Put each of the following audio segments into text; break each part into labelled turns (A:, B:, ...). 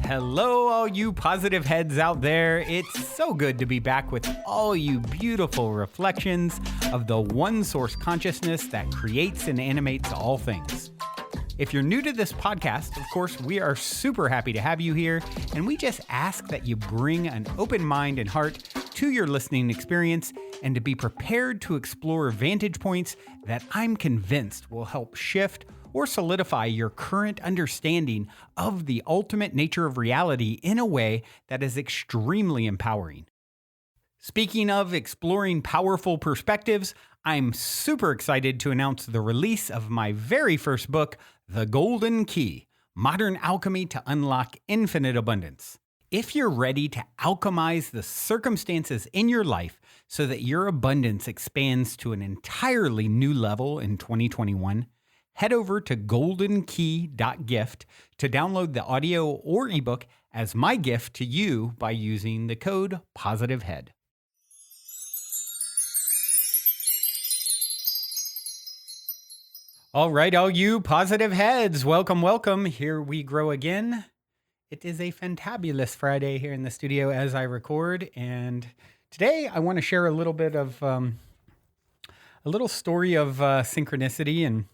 A: Hello, all you positive heads out there. It's so good to be back with all you beautiful reflections of the one source consciousness that creates and animates all things. If you're new to this podcast, of course, we are super happy to have you here, and we just ask that you bring an open mind and heart to your listening experience and to be prepared to explore vantage points that I'm convinced will help shift or solidify your current understanding of the ultimate nature of reality in a way that is extremely empowering. Speaking of exploring powerful perspectives, I'm super excited to announce the release of my very first book, The Golden Key: Modern Alchemy to Unlock Infinite Abundance. If you're ready to alchemize the circumstances in your life so that your abundance expands to an entirely new level in 2021, head over to goldenkey.gift to download the audio or ebook as my gift to you by using the code POSITIVEHEAD. All right, all you positive heads, welcome, welcome. Here we grow again. It is a fantabulous Friday here in the studio as I record, and today I want to share a little bit of a little story of synchronicity and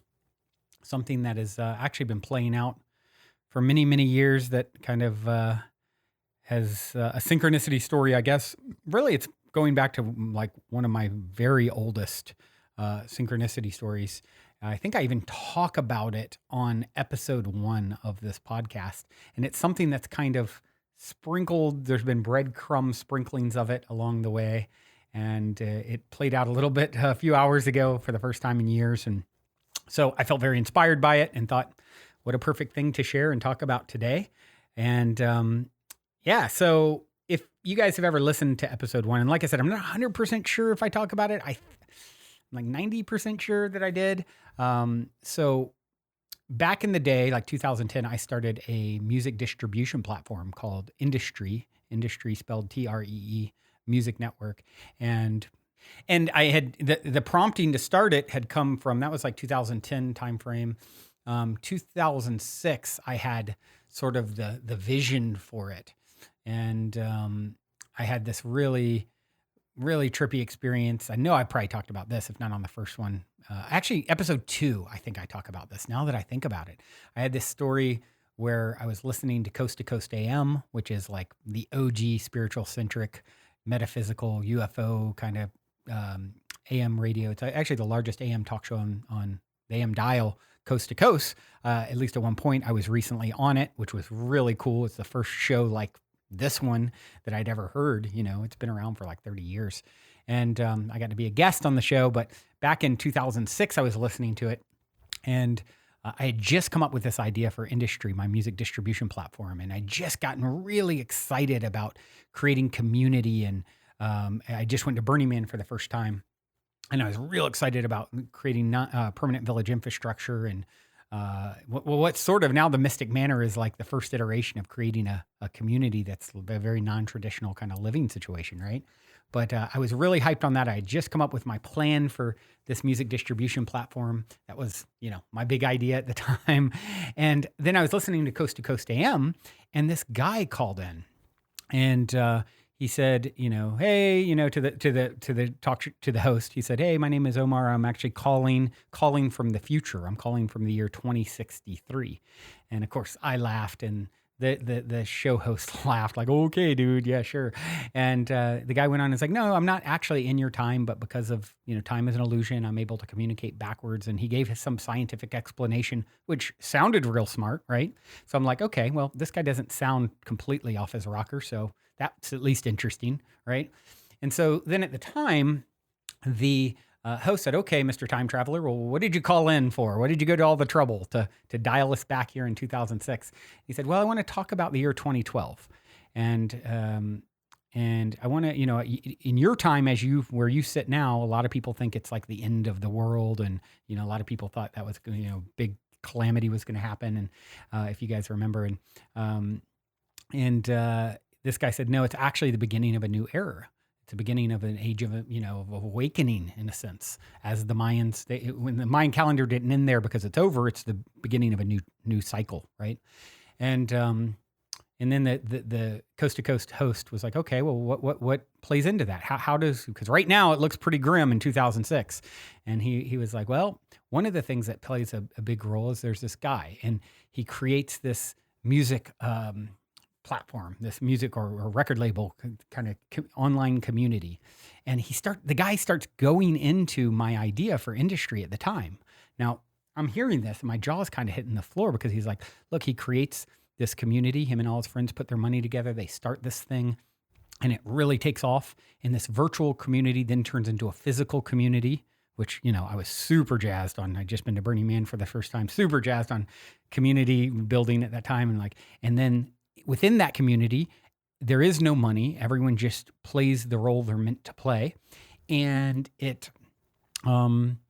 A: something that has actually been playing out for many, many years that kind of has a synchronicity story, I guess. Really, it's going back to like one of my very oldest synchronicity stories. I think I even talk about it on episode 1 of this podcast. And it's something that's kind of sprinkled. There's been breadcrumb sprinklings of it along the way. And it played out a little bit a few hours ago for the first time in years. And so I felt very inspired by it and thought, what a perfect thing to share and talk about today. And so if you guys have ever listened to episode 1, and like I said, I'm not 100% sure if I talk about it. I'm like 90% sure that I did. So back in the day, like 2010, I started a music distribution platform called Industry spelled Tree, Music Network. And I had the prompting to start it had come from, that was like 2010 timeframe. 2006, I had sort of the vision for it. And I had this really trippy experience. I know I probably talked about this, if not on the first one. Actually, episode 2, I think I talk about this now that I think about it. I had this story where I was listening to Coast AM, which is like the OG spiritual centric, metaphysical UFO kind of AM radio. It's actually the largest AM talk show on the AM dial, coast to coast. At least at one point, I was recently on it, which was really cool. It's the first show like this one that I'd ever heard. You know, it's been around for like 30 years. And I got to be a guest on the show. But back in 2006, I was listening to it. And I had just come up with this idea for Industry, my music distribution platform. And I'd just gotten really excited about creating community. And I just went to Burning Man for the first time. And I was real excited about creating permanent village infrastructure. And what's sort of now the Mystic Manor is like the first iteration of creating a community that's a very non-traditional kind of living situation, right? But I was really hyped on that. I had just come up with my plan for this music distribution platform. That was, my big idea at the time. And then I was listening to Coast AM, and this guy called in, and he said, hey, to the host. He said, hey, my name is Omar. I'm actually calling from the future. I'm calling from the year 2063. And of course, I laughed, and the show host laughed like, okay, dude, yeah, sure. And the guy went on and was like, no, I'm not actually in your time, but because of, time is an illusion, I'm able to communicate backwards. And he gave us some scientific explanation, which sounded real smart, right? So I'm like, okay, well, this guy doesn't sound completely off his rocker, so that's at least interesting, right? And so then at the time, the host said, okay, Mr. Time Traveler, well, what did you call in for? What did you go to all the trouble to dial us back here in 2006? He said, well, I want to talk about the year 2012. And I want to, in your time, where you sit now, a lot of people think it's like the end of the world. And, a lot of people thought that was, big calamity was going to happen. And if you guys remember, this guy said, no, it's actually the beginning of a new era. It's the beginning of an age of awakening, in a sense. As the Mayans, when the Mayan calendar didn't end there because it's over, it's the beginning of a new cycle, right? And And then the coast to coast host was like, okay, well, what plays into that? How does, because right now it looks pretty grim in 2006. And he was like, well, one of the things that plays a big role is there's this guy, and he creates this music platform, this music or record label kind of online community. And the guy starts going into my idea for industry at the time. Now I'm hearing this and my jaw is kind of hitting the floor, because he's like, look, he creates this community. Him and all his friends put their money together. They start this thing and it really takes off. And this virtual community then turns into a physical community, which, I was super jazzed on. I'd just been to Burning Man for the first time, super jazzed on community building at that time. And then within that community, there is no money. Everyone just plays the role they're meant to play. And it, ultimately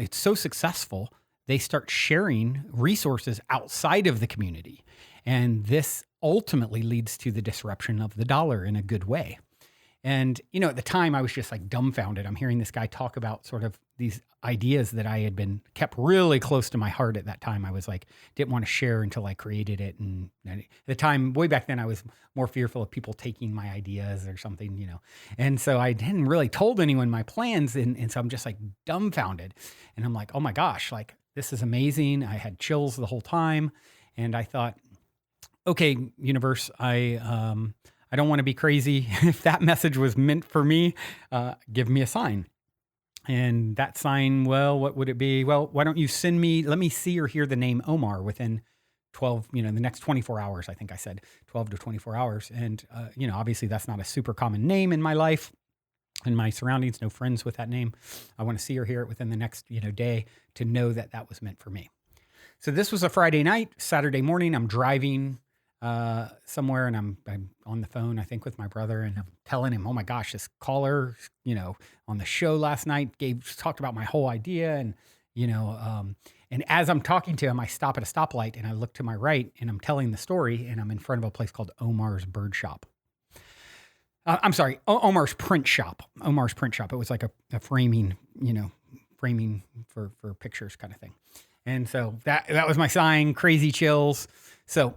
A: it's so successful, they start sharing resources outside of the community. And this ultimately leads to the disruption of the dollar in a good way. And, at the time I was just like dumbfounded. I'm hearing this guy talk about sort of these ideas that I had been kept really close to my heart at that time. I was like, didn't want to share until I created it. And at the time, way back then, I was more fearful of people taking my ideas or something, And so I hadn't really told anyone my plans. And so I'm just like dumbfounded. And I'm like, oh my gosh, like, this is amazing. I had chills the whole time. And I thought, okay, universe, I don't want to be crazy. If that message was meant for me, give me a sign. And that sign, well, what would it be? Well, why don't you let me see or hear the name Omar within 12, the next 24 hours, I think I said 12 to 24 hours. And, obviously that's not a super common name in my life, in my surroundings, no friends with that name. I want to see or hear it within the next, day to know that that was meant for me. So this was a Friday night. Saturday morning, I'm driving somewhere, and I'm on the phone, I think, with my brother, and I'm telling him, oh my gosh, this caller, on the show last night talked about my whole idea. And, and as I'm talking to him, I stop at a stoplight and I look to my right and I'm telling the story, and I'm in front of a place called Omar's Bird Shop. I'm sorry, Omar's Print Shop. Omar's Print Shop. It was like a framing, framing for pictures kind of thing. And so that was my sign, crazy chills. So,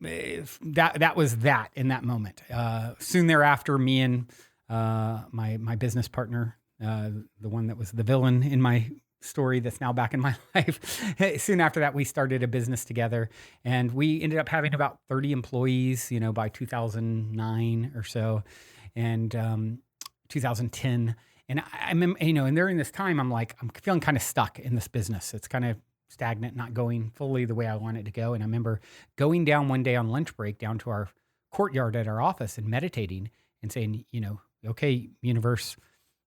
A: that was that in that moment. Soon thereafter, me and my business partner, the one that was the villain in my story that's now back in my life, soon after that, we started a business together, and we ended up having about 30 employees, by 2009 or so, and 2010. And I remember, and during this time, I'm feeling kind of stuck in this business. It's kind of stagnant, not going fully the way I want it to go. And I remember going down one day on lunch break down to our courtyard at our office and meditating and saying, okay, universe,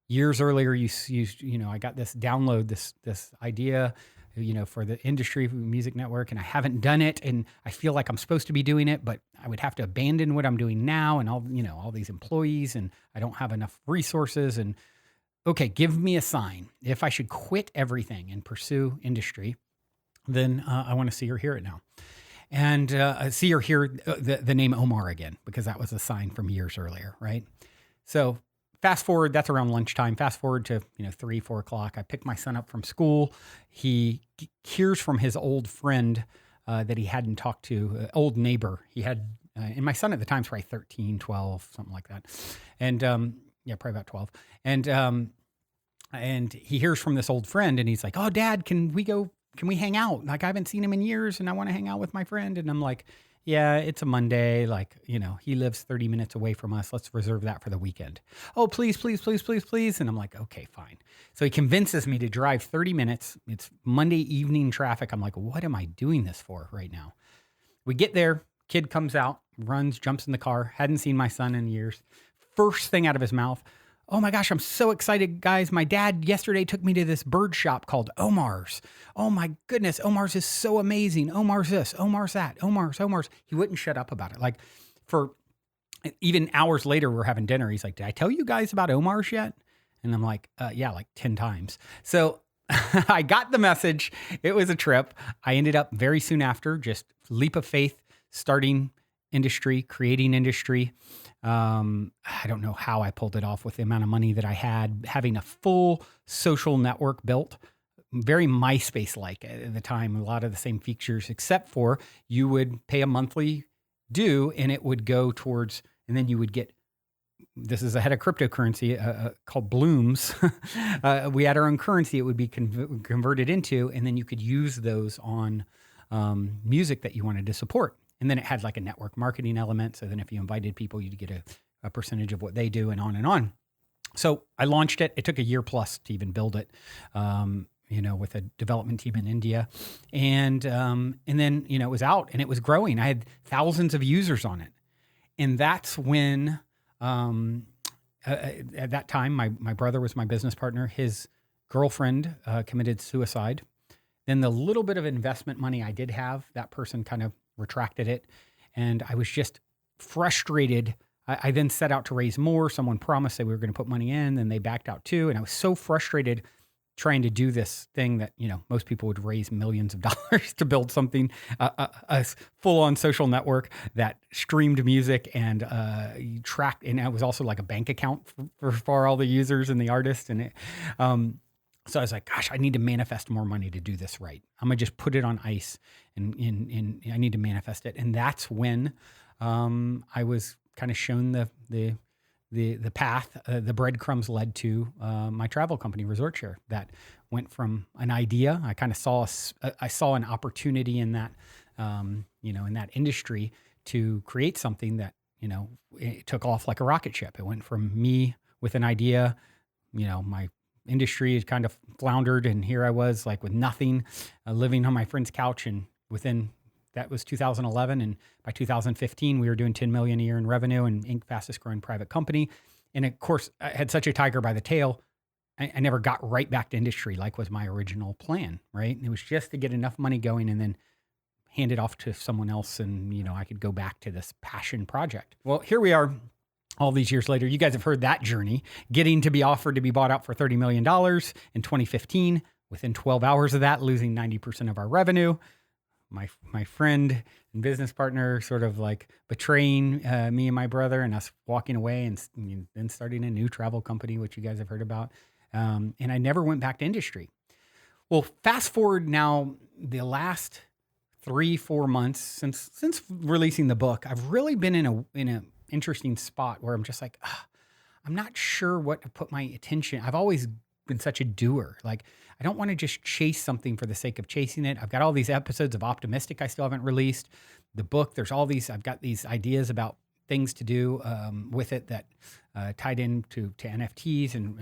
A: years earlier, I got this download, this idea, for the industry music network, and I haven't done it. And I feel like I'm supposed to be doing it, but I would have to abandon what I'm doing now and all these employees, and I don't have enough resources. And okay, give me a sign. If I should quit everything and pursue industry, then I want to see or hear it now. And see or hear the name Omar again, because that was a sign from years earlier, right? So fast forward, that's around lunchtime. Fast forward to 3, 4 o'clock. I pick my son up from school. He hears from his old friend that he hadn't talked to, old neighbor. He had, and my son at the time was probably 13, 12, something like that. And probably about 12. And he hears from this old friend, and he's like, "Oh, Dad, can we hang out? Like, I haven't seen him in years, and I want to hang out with my friend." And I'm like, "Yeah, it's a Monday. Like, he lives 30 minutes away from us. Let's reserve that for the weekend." "Oh, please, please, please, please, please." And I'm like, "Okay, fine." So he convinces me to drive 30 minutes. It's Monday evening traffic. I'm like, what am I doing this for right now? We get there. Kid comes out, runs, jumps in the car. Hadn't seen my son in years. First thing out of his mouth, "Oh my gosh, I'm so excited, guys. My dad yesterday took me to this bird shop called Omar's. Oh my goodness, Omar's is so amazing. Omar's this, Omar's that, Omar's." He wouldn't shut up about it. Like, for even hours later, we're having dinner. He's like, "Did I tell you guys about Omar's yet?" And I'm like, yeah, like 10 times. So I got the message. It was a trip. I ended up very soon after, just leap of faith, starting industry, creating industry. I don't know how I pulled it off with the amount of money that I had, having a full social network built very MySpace-like at the time, a lot of the same features, except for you would pay a monthly due and it would go towards, and then you would get, this is ahead of cryptocurrency called Blooms. We had our own currency it would be converted into, and then you could use those on music that you wanted to support. And then it had like a network marketing element. So then if you invited people, you'd get a percentage of what they do and on and on. So I launched it. It took a year plus to even build it, with a development team in India. And then, it was out and it was growing. I had thousands of users on it. And that's when, at that time, my brother was my business partner. His girlfriend committed suicide. Then the little bit of investment money I did have, that person kind of retracted it. And I was just frustrated. I then set out to raise more. Someone promised that we were going to put money in, then they backed out too. And I was so frustrated trying to do this thing that, most people would raise millions of dollars to build something, a full-on social network that streamed music and tracked, and it was also like a bank account for all the users and the artists. And so I was like, gosh, I need to manifest more money to do this right. I'm gonna just put it on ice and I need to manifest it. And that's when I was kind of shown the path, the breadcrumbs led to my travel company, Resort Share, that went from an idea. I kind of saw an opportunity in that, in that industry to create something that, it took off like a rocket ship. It went from me with an idea, my industry had kind of floundered, and here I was like with nothing, living on my friend's couch, and that was 2011. And by 2015, we were doing 10 million a year in revenue and Inc. fastest growing private company. And of course, I had such a tiger by the tail. I never got right back to industry like was my original plan, right? It was just to get enough money going and then hand it off to someone else. And, I could go back to this passion project. Well, here we are all these years later. You guys have heard that journey, getting to be offered to be bought out for $30 million in 2015. Within 12 hours of that, losing 90% of our revenue. My friend and business partner sort of like betraying me and my brother, and us walking away and then starting a new travel company, which you guys have heard about. And I never went back to industry. Well, fast forward now, the last 3-4 months since releasing the book, I've really been in a interesting spot where I'm just like, I'm not sure what to put my attention. I've always been such a doer. Like, I don't want to just chase something for the sake of chasing it. I've got all these episodes of Optimistic I still haven't released. The book, I've got these ideas about things to do with it that tied into NFTs and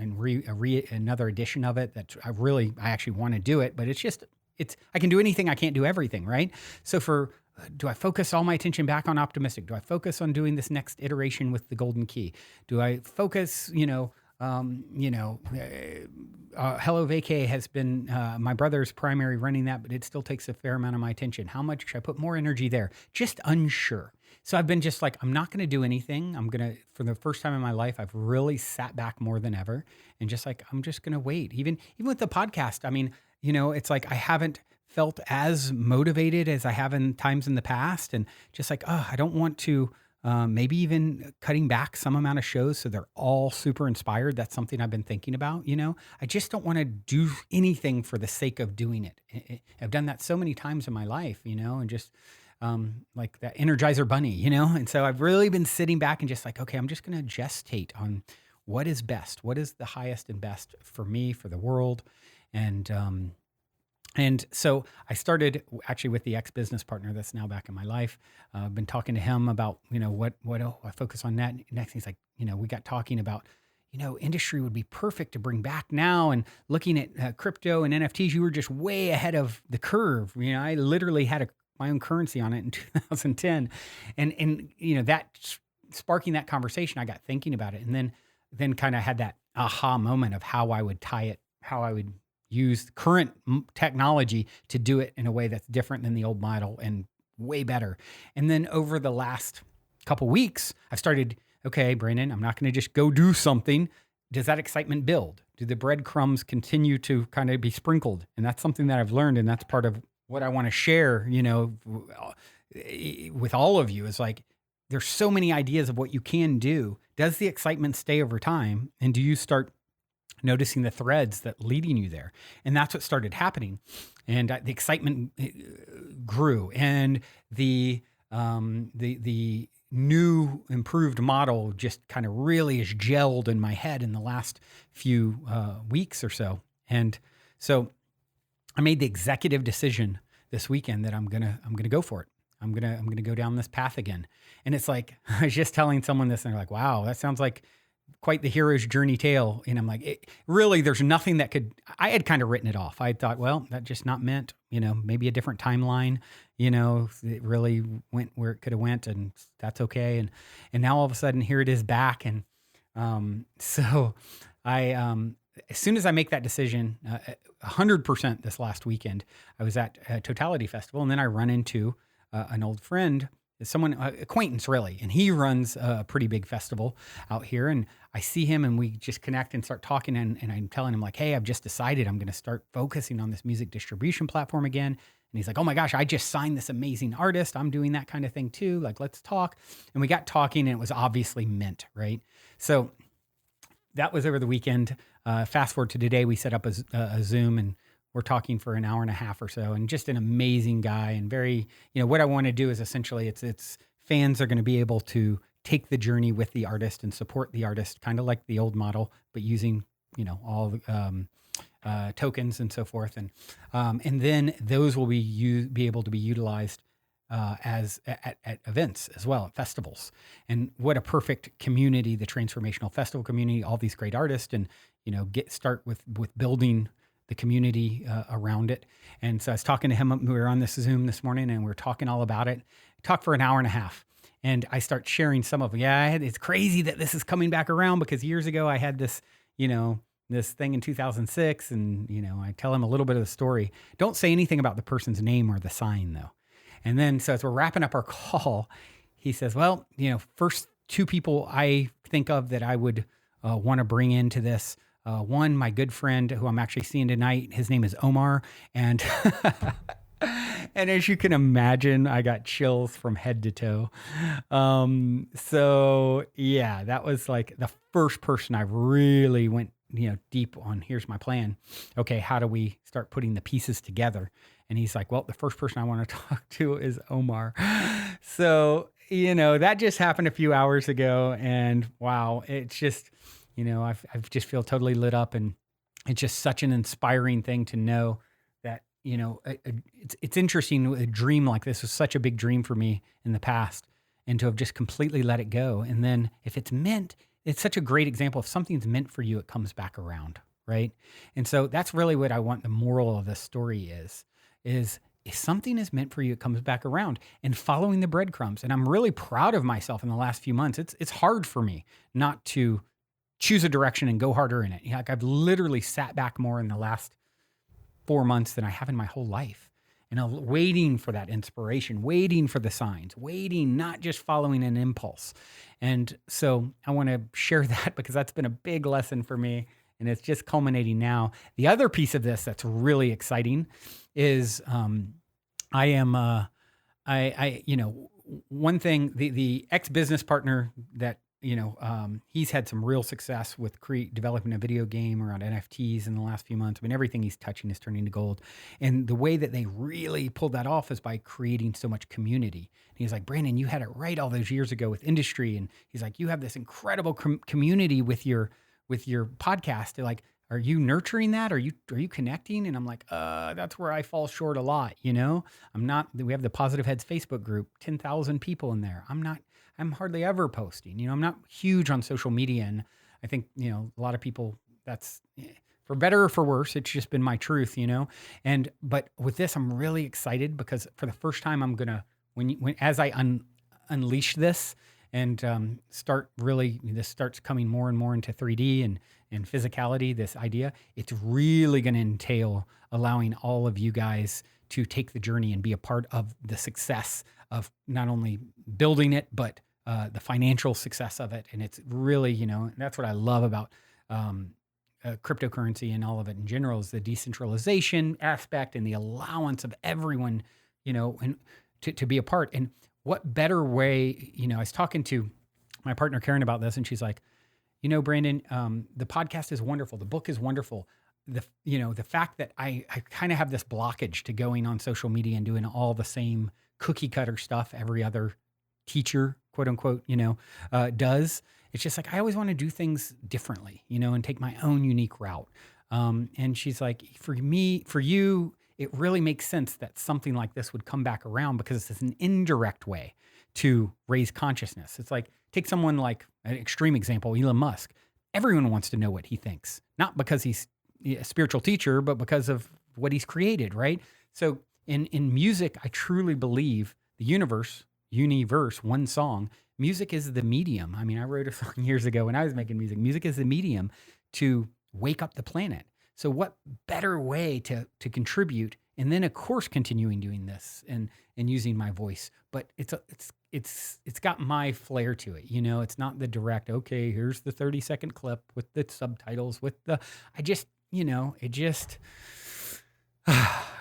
A: another edition of it that I actually want to do it, but I can do anything. I can't do everything, right? So do I focus all my attention back on Optimistic? Do I focus on doing this next iteration with the Golden Key? Do I focus, Hello Vacay has been my brother's primary running that, but it still takes a fair amount of my attention. How much should I put more energy there? Just unsure. So I've been just like, I'm not going to do anything. For the first time in my life, I've really sat back more than ever and just like, I'm just going to wait. Even with the podcast, I mean, it's like I haven't felt as motivated as I have in times in the past, and just like, I don't want to. Maybe even cutting back some amount of shows so they're all super inspired. That's something I've been thinking about, I just don't want to do anything for the sake of doing it. I've done that so many times in my life, and just like that Energizer Bunny, and so I've really been sitting back and just like, okay, I'm just going to gestate on what is best, what is the highest and best for me, for the world. And so I started actually with the ex-business partner that's now back in my life. I've been talking to him about, what I focus on that next. He's like, we got talking about, industry would be perfect to bring back now. And looking at crypto and NFTs, you were just way ahead of the curve. I literally had my own currency on it in 2010. And that sparking that conversation, I got thinking about it. And then kind of had that aha moment of how I would tie it, how I would use current technology to do it in a way that's different than the old model and way better. And then over the last couple weeks, I've started, okay, Brandon, I'm not going to just go do something. Does that excitement build? Do the breadcrumbs continue to kind of be sprinkled? And that's something that I've learned. And that's part of what I want to share, with all of you, is like, there's so many ideas of what you can do. Does the excitement stay over time? And do you start noticing the threads that leading you there. And that's what started happening. And the excitement grew, and the new improved model just kind of really is gelled in my head in the last few weeks or so. And so I made the executive decision this weekend that I'm gonna go for it. I'm gonna go down this path again. And it's like, I was just telling someone this, and they're like, wow, that sounds like quite the hero's journey tale. And I'm like, really, there's nothing that I had kind of written it off. I thought, well, that just not meant, maybe a different timeline, it really went where it could have went, and that's okay. And now all of a sudden here it is back. And so I, as soon as I make that decision, 100% this last weekend, I was at a Totality Festival, and then I run into an old friend, someone, acquaintance really, and he runs a pretty big festival out here, and I see him and we just connect and start talking, and I'm telling him like, hey, I've just decided I'm going to start focusing on this music distribution platform again. And he's like, oh my gosh, I just signed this amazing artist. I'm doing that kind of thing too. Like, let's talk. And we got talking, and it was obviously meant, right? So that was over the weekend. Fast forward to today, we set up a Zoom, and we're talking for an hour and a half or so, and just an amazing guy, and very, what I want to do is essentially it's fans are going to be able to take the journey with the artist and support the artist, kind of like the old model, but using, all the tokens and so forth. And then those will be able to be utilized as at events as well, at festivals. And what a perfect community, the Transformational Festival community, all these great artists, and, start with building the community around it. And so I was talking to him, we were on this Zoom this morning, and we were talking all about it. Talked for an hour and a half. And I start sharing some of it. It's crazy that this is coming back around, because years ago I had this, this thing in 2006, and, I tell him a little bit of the story. Don't say anything about the person's name or the sign though. And then, so as we're wrapping up our call, he says, well, first two people I think of that I would want to bring into this. One, my good friend who I'm actually seeing tonight, his name is Omar. And and as you can imagine, I got chills from head to toe. So yeah, that was like the first person I really went, deep on. Here's my plan. Okay, how do we start putting the pieces together? And he's like, well, the first person I want to talk to is Omar. So, that just happened a few hours ago, and wow, it's just, I've just feel totally lit up, and it's just such an inspiring thing to know that, it's interesting. A dream like this was such a big dream for me in the past, and to have just completely let it go. And then if it's meant, it's such a great example. If something's meant for you, it comes back around, right? And so that's really what I want the moral of this story is if something is meant for you, it comes back around, and following the breadcrumbs. And I'm really proud of myself in the last few months. It's hard for me not to choose a direction and go harder in it. Like, I've literally sat back more in the last 4 months than I have in my whole life. And I'm waiting for that inspiration, waiting for the signs, waiting, not just following an impulse. And so I want to share that, because that's been a big lesson for me, and it's just culminating now. The other piece of this that's really exciting is one thing, the ex-business partner that, he's had some real success with developing a video game around NFTs in the last few months. I mean, everything he's touching is turning to gold. And the way that they really pulled that off is by creating so much community. And he's like, Brandon, you had it right all those years ago with industry. And he's like, you have this incredible community with your podcast. They're like, are you nurturing that? Are you connecting? And I'm like, that's where I fall short a lot. I'm not. We have the Positive Heads Facebook group, 10,000 people in there. I'm hardly ever posting. I'm not huge on social media, and I think a lot of people. That's for better or for worse. It's just been my truth, but with this, I'm really excited, because for the first time, I'm gonna as I unleash this and start really, this starts coming more and more into 3D and physicality, this idea, it's really going to entail allowing all of you guys to take the journey and be a part of the success of not only building it, but the financial success of it. And it's really, that's what I love about cryptocurrency and all of it in general, is the decentralization aspect and the allowance of everyone, and to be a part. And what better way, I was talking to my partner Karen about this, and she's like, Brandon, the podcast is wonderful. The book is wonderful. The fact that I kind of have this blockage to going on social media and doing all the same cookie cutter stuff every other teacher, quote unquote, does. It's just like, I always want to do things differently, and take my own unique route. And she's like, for you, it really makes sense that something like this would come back around because it's an indirect way to raise consciousness. It's like, take someone like an extreme example, Elon Musk. Everyone wants to know what he thinks, not because he's a spiritual teacher, but because of what he's created, right? So in music, I truly believe the universe, one song, music is the medium. I mean, I wrote a song years ago when I was making music. Music is the medium to wake up the planet. So what better way to contribute, and then of course continuing doing this and using my voice, but it's got my flair to it. It's not the direct, okay, here's the 30-second clip with the subtitles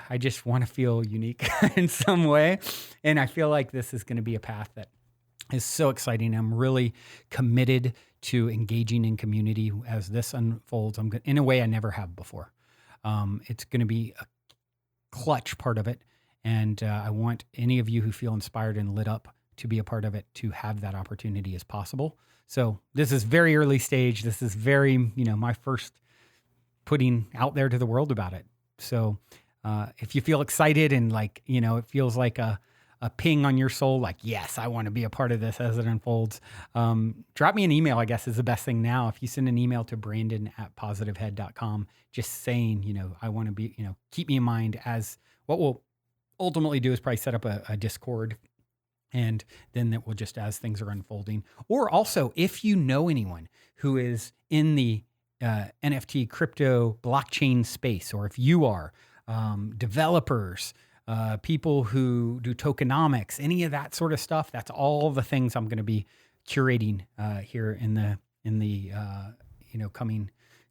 A: I just want to feel unique in some way. And I feel like this is going to be a path that is so exciting. I'm really committed to engaging in community as this unfolds. In a way I never have before. It's going to be a clutch part of it. And I want any of you who feel inspired and lit up to be a part of it, to have that opportunity as possible. So this is very early stage. This is very, my first putting out there to the world about it. So if you feel excited and it feels like a ping on your soul, like, yes, I want to be a part of this as it unfolds, drop me an email, I guess is the best thing now. If you send an email to brandon@positivehead.com, just saying, I want to be, keep me in mind, as what we'll ultimately do is probably set up a Discord, and then that will just, as things are unfolding. Or also, if you know anyone who is in the NFT, crypto, blockchain space, or if you are developers, people who do tokenomics, any of that sort of stuff, that's all the things I'm going to be curating here in the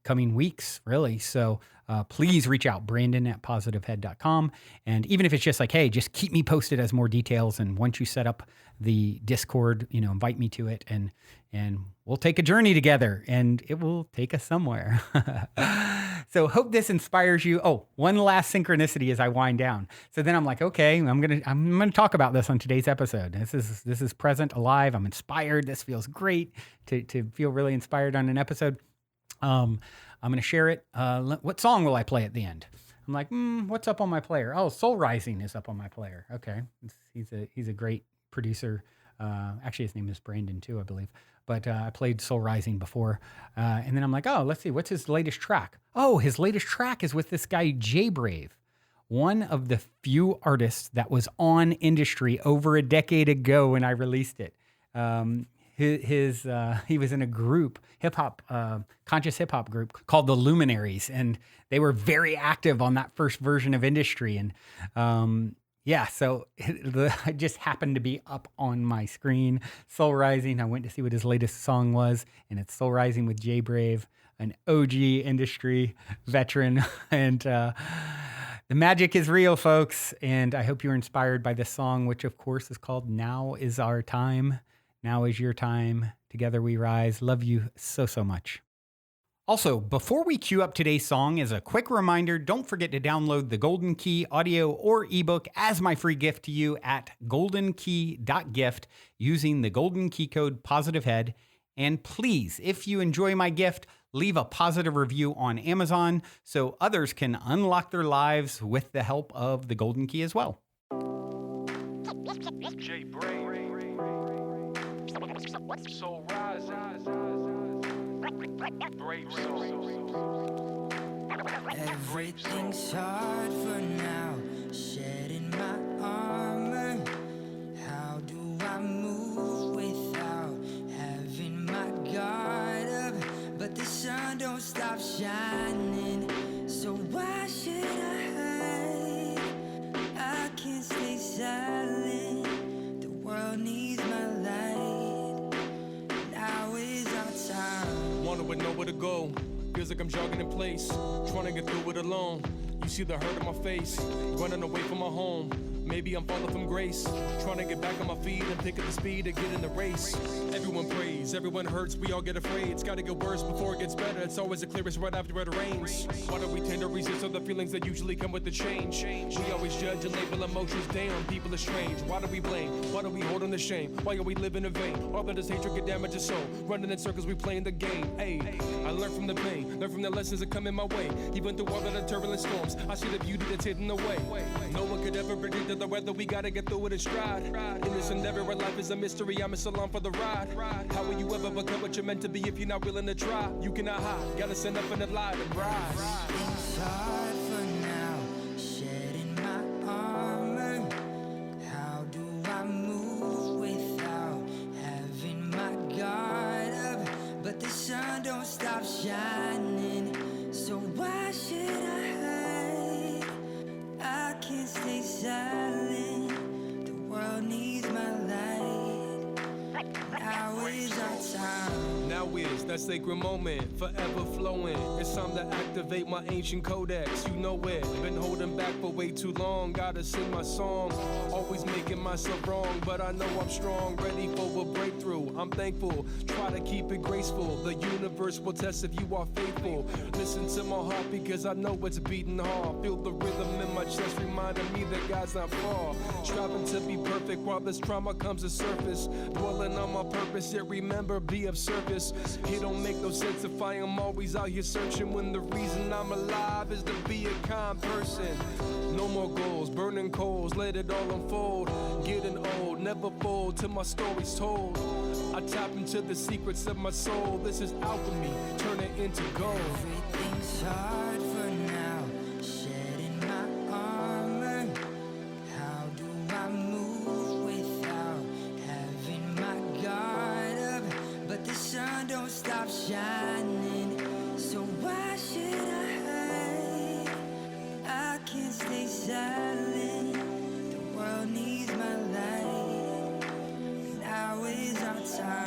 A: coming weeks, really. So please reach out, brandon@positivehead.com. And even if it's just like, hey, just keep me posted as more details. And once you set up the Discord, invite me to it, and we'll take a journey together, and it will take us somewhere. So hope this inspires you. Oh, one last synchronicity as I wind down. So then I'm like, okay, I'm gonna talk about this on today's episode. This is present, alive. I'm inspired. This feels great to feel really inspired on an episode. I'm gonna share it. What song will I play at the end? I'm like, what's up on my player? Oh, Soul Rising is up on my player. Okay, he's a great producer. Actually, his name is Brandon too, I believe. But I played Soul Rising before. And then I'm like, oh, let's see, what's his latest track? Oh, his latest track is with this guy, Jay Brave, one of the few artists that was on Industry over a decade ago when I released it. He was in a group, conscious hip hop group called the Luminaries, and they were very active on that first version of Industry. And so it just happened to be up on my screen. Soul Rising. I went to see what his latest song was, and it's Soul Rising with Jay Brave, an OG Industry veteran. And the magic is real, folks. And I hope you're inspired by this song, which of course is called Now Is Our Time. Now is your time. Together we rise. Love you so, so much. Also, before we cue up today's song, as a quick reminder, don't forget to download the Golden Key audio or ebook as my free gift to you at goldenkey.gift using the Golden Key code POSITIVEHEAD. And please, if you enjoy my gift, leave a positive review on Amazon so others can unlock their lives with the help of the Golden Key as well. Soul rising, brave soul. Everything's hard for now, shedding my armor. How do I move without having my guard up? But the sun don't stop shining, so why should I hide? I can't stay silent, the world needs my light. Now is our time. Wanna but know where to go. Feels like I'm jogging in place, trying to get through it alone. You see the hurt on my face, running away from my home.
B: Maybe I'm falling from grace, trying to get back on my feet and pick up the speed to get in the race. Everyone prays, everyone hurts, we all get afraid. It's gotta get worse before it gets better. It's always the clearest right after it rains. Why do we tend to resist all the feelings that usually come with the change? We always judge and label emotions, damn, people are strange. Why do we blame? Why do we hold on to shame? Why are we living in vain? All that is hatred can damage our soul. Running in circles, we playing the game. Ayy, I learned from the pain, learn from the lessons that come in my way. Even through all of the turbulent storms, I see the beauty that's hidden away. No one could ever predict the weather, we gotta get through it in stride. In this endeavor, where life is a mystery, I'm so long for the ride. How will you ever become what you're meant to be if you're not willing to try? You cannot hide, gotta stand up in the light and rise.
C: It's hard for now, shedding my armor. How do I move without having my guard up? But the sun don't stop shining, so why should I hide? I can't stay silent, the world needs my light. Now is our time.
B: Now is that sacred moment, forever flowing. It's time to activate my ancient codex, you know it. Been holding back for way too long, gotta sing my song. Always making myself wrong, but I know I'm strong, ready for a breakthrough. I'm thankful, try to keep it graceful. The universe will test if you are faithful. Listen to my heart because I know it's beating hard. Feel the rhythm in my chest, reminding me that God's not far. Striving to be perfect while this trauma comes to surface. Dwelling on my purpose, yet remember, be of service. It don't make no sense if I am always out here searching, when the reason I'm alive is to be a kind person. No more goals, burning coals, let it all unfold. Getting old, never fold till my story's told. I tap into the secrets of my soul. This is alchemy, turn it into gold.
C: Everything's hard for now, shedding my armor. How do I move without having my guard up? But the sun don't stop shining, so why should I hide? I can't stay silent, the world needs my light. Now is our time.